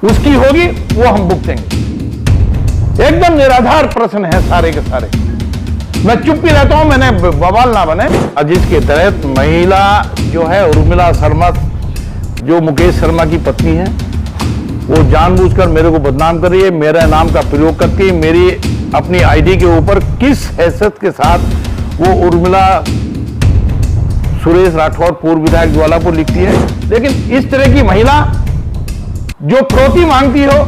उसकी होगी वो हम भुगतेंगे। एकदम निराधार प्रश्न है सारे के सारे। मैं चुप ही रहता हूं, मैंने बवाल ना बने। जिसके तहत महिला जो है उर्मिला शर्मा, जो मुकेश शर्मा की पत्नी है, वो जानबूझकर मेरे को बदनाम कर रही है, मेरे नाम का प्रयोग करती है, मेरी अपनी आईडी के ऊपर किस हैसियत के साथ वो उर्मिला सुरेश राठौर पूर्व विधायक ज्वालापुर लिखती है। लेकिन इस तरह की महिला जो फिरौती मांगती हो,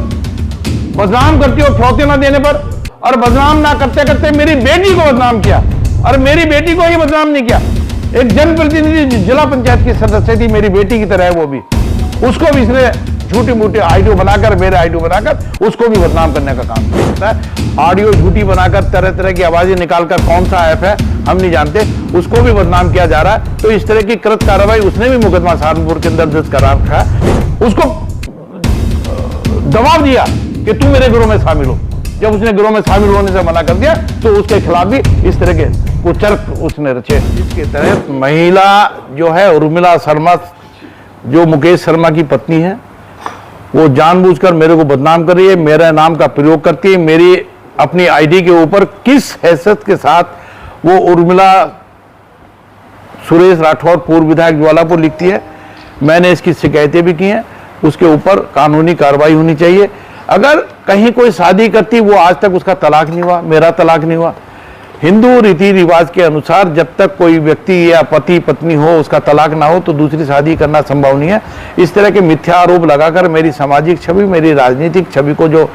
बदनाम करती हो फिरौती ना देने पर, और बदनाम ना करते करते मेरी बेटी को बदनाम किया, और मेरी बेटी को ही बदनाम नहीं किया। एक जनप्रतिनिधि जिला पंचायत की सदस्य थी, मेरी बेटी की तरह है वो भी, उसको भी इसने झूठी मूठी आईडी बनाकर, मेरे आईडी बनाकर उसको भी बदनाम करने का काम करता है। ऑडियो झूठी बनाकर तरह तरह की आवाजें निकालकर, कौन सा ऐप है हम नहीं जानते, उसको भी बदनाम किया जा रहा है। तो इस तरह की कृत कार्रवाई, उसने भी मुकदमा सहारनपुर के अंदर दर्ज करा रखा है। उसको दबाव दिया कि तू मेरे गिरोह में शामिल हो। जब उसने गिरोह में शामिल होने से मना कर दिया तो उसके खिलाफ भी इस तरह के कुचर्क उसने रचे। इसके तहत महिला जो है उर्मिला शर्मा, जो मुकेश शर्मा की पत्नी है, वो जानबूझकर मेरे को बदनाम कर रही है, मेरे नाम का प्रयोग करती है, मेरी अपनी आईडी के ऊपर किस हैसियत के साथ वो उर्मिला सुरेश राठौर पूर्व विधायक ज्वालापुर लिखती है। मैंने इसकी शिकायतें भी की हैं, उसके ऊपर कानूनी कार्रवाई होनी चाहिए। अगर कहीं कोई शादी करती, वो आज तक उसका तलाक नहीं हुआ, मेरा तलाक नहीं हुआ। हिंदू रीति रिवाज के अनुसार जब तक कोई व्यक्ति या पति पत्नी हो, उसका तलाक ना हो, तो दूसरी शादी करना संभव नहीं है। इस तरह के मिथ्या आरोप लगाकर मेरी सामाजिक छवि, मेरी राजनीतिक छवि को जो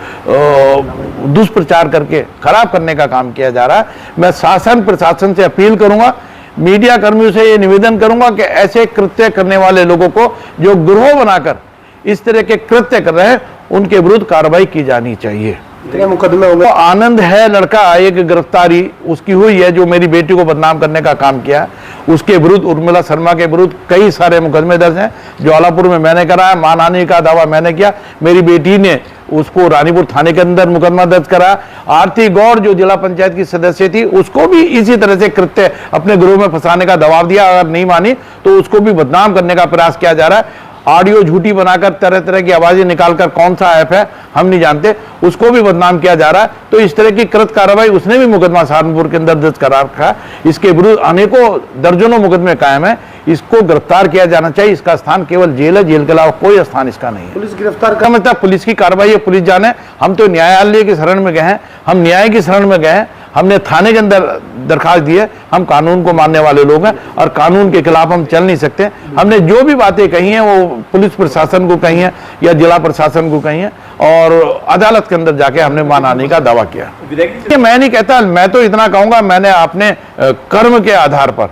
दुष्प्रचार करके खराब करने का काम किया जा रहा है, मैं शासन प्रशासन से अपील करूंगा, मीडिया कर्मियों से ये निवेदन करूंगा कि ऐसे कृत्य करने वाले लोगों को, जो गिरोह बनाकर इस तरह के कृत्य कर रहे हैं, उनके विरुद्ध कार्रवाई की जानी चाहिए। मुकदमे हो गए। आनंद है लड़का, एक गिरफ्तारी उसकी हुई है जो मेरी बेटी को बदनाम करने का काम किया। उसके विरुद्ध, उर्मिला शर्मा के विरुद्ध कई सारे मुकदमे दर्ज हैं। ज्वालापुर में मैंने कराया, मानहानि का दावा मैंने किया, मेरी बेटी ने उसको रानीपुर थाने के अंदर मुकदमा दर्ज कराया। आरती गौड़ जो जिला पंचायत की सदस्य थी, उसको भी इसी तरह से कृत्य अपने गिरोह में फंसाने का दबाव दिया। अगर नहीं मानी तो उसको भी बदनाम करने का प्रयास किया जा रहा है। ऑडियो झूठी बनाकर, तरह तरह की आवाजें निकालकर, कौन सा ऐप है हम नहीं जानते, उसको भी बदनाम किया जा रहा है। तो इस तरह की कृत कार्रवाई उसने भी मुकदमा सहारनपुर के अंदर दर्ज करा रखा है। इसके विरुद्ध अनेकों दर्जनों मुकदमे कायम है। इसको गिरफ्तार किया जाना चाहिए। इसका स्थान केवल जेल है, जेल के अलावा कोई स्थान इसका नहीं है। पुलिस गिरफ्तार का मतलब पुलिस की कार्रवाई है, पुलिस जाने। हम तो न्यायालय की शरण में गए हैं, हम न्याय की शरण में गए हैं, हमने थाने के अंदर दरखास्त दी है। हम कानून को मानने वाले लोग हैं और कानून के खिलाफ हम चल नहीं सकते। हमने जो भी बातें कही हैं वो पुलिस प्रशासन को कही हैं या जिला प्रशासन को कही हैं, और अदालत के अंदर जाके हमने मानहानि का दावा किया। मैं नहीं कहता, मैं तो इतना कहूंगा, मैंने अपने कर्म के आधार पर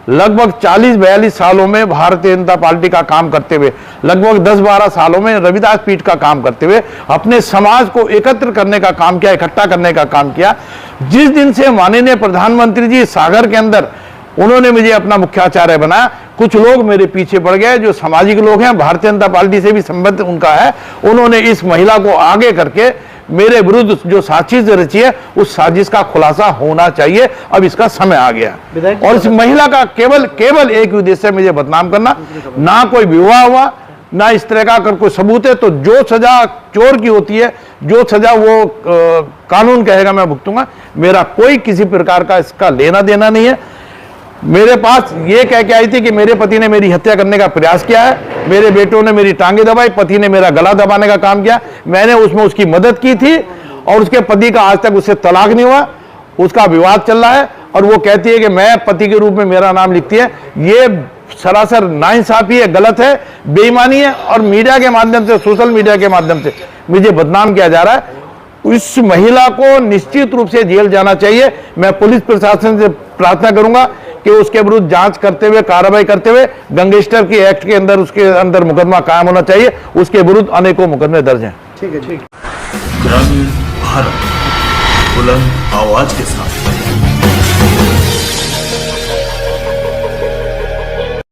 लगभग 40-42 सालों में भारतीय जनता पार्टी का काम करते हुए, लगभग 10-12 सालों में रविदास पीठ का काम करते हुए अपने समाज को एकत्र करने का काम किया, इकट्ठा करने का काम किया। जिस दिन से माननीय प्रधानमंत्री जी सागर के अंदर उन्होंने मुझे अपना मुख्याचार्य बनाया, कुछ लोग मेरे पीछे पड़ गए, जो सामाजिक लोग हैं, भारतीय जनता पार्टी से भी संबंध उनका है। उन्होंने इस महिला को आगे करके मेरे विरुद्ध जो साजिश रची है, उस साजिश का खुलासा होना चाहिए। अब इसका समय आ गया। और इस महिला का केवल एक उद्देश्य है, मुझे बदनाम करना। ना कोई विवाह हुआ, ना इस तरह का अगर कोई सबूत है, तो जो सजा चोर की होती है, जो सजा वो कानून कहेगा मैं भुगतूंगा। मेरा कोई किसी प्रकार का इसका लेना देना नहीं है। मेरे पास ये कह के आई थी कि मेरे पति ने मेरी हत्या करने का प्रयास किया है, मेरे बेटों ने मेरी टांगे दबाई, पति ने मेरा गला दबाने का काम किया। मैंने उसमें उसकी मदद की थी, और उसके पति का आज तक उससे तलाक नहीं हुआ, उसका विवाद चल रहा है। और वो कहती है कि मैं पति के रूप में मेरा नाम लिखती है। ये सरासर नाइंसाफी है, गलत है, बेईमानी है, और मीडिया के माध्यम से, सोशल मीडिया के माध्यम से मुझे बदनाम किया जा रहा है। इस महिला को निश्चित रूप से जेल जाना चाहिए। मैं पुलिस प्रशासन से प्रार्थना करूंगा कि उसके विरुद्ध जांच करते हुए, कार्रवाई करते हुए, गैंगस्टर की एक्ट के अंदर उसके अंदर मुकदमा कायम होना चाहिए। उसके विरुद्ध अनेकों मुकदमे दर्ज हैं। ठीक है, ठीक। ग्रामीण भारत, बुलंद आवाज के साथ।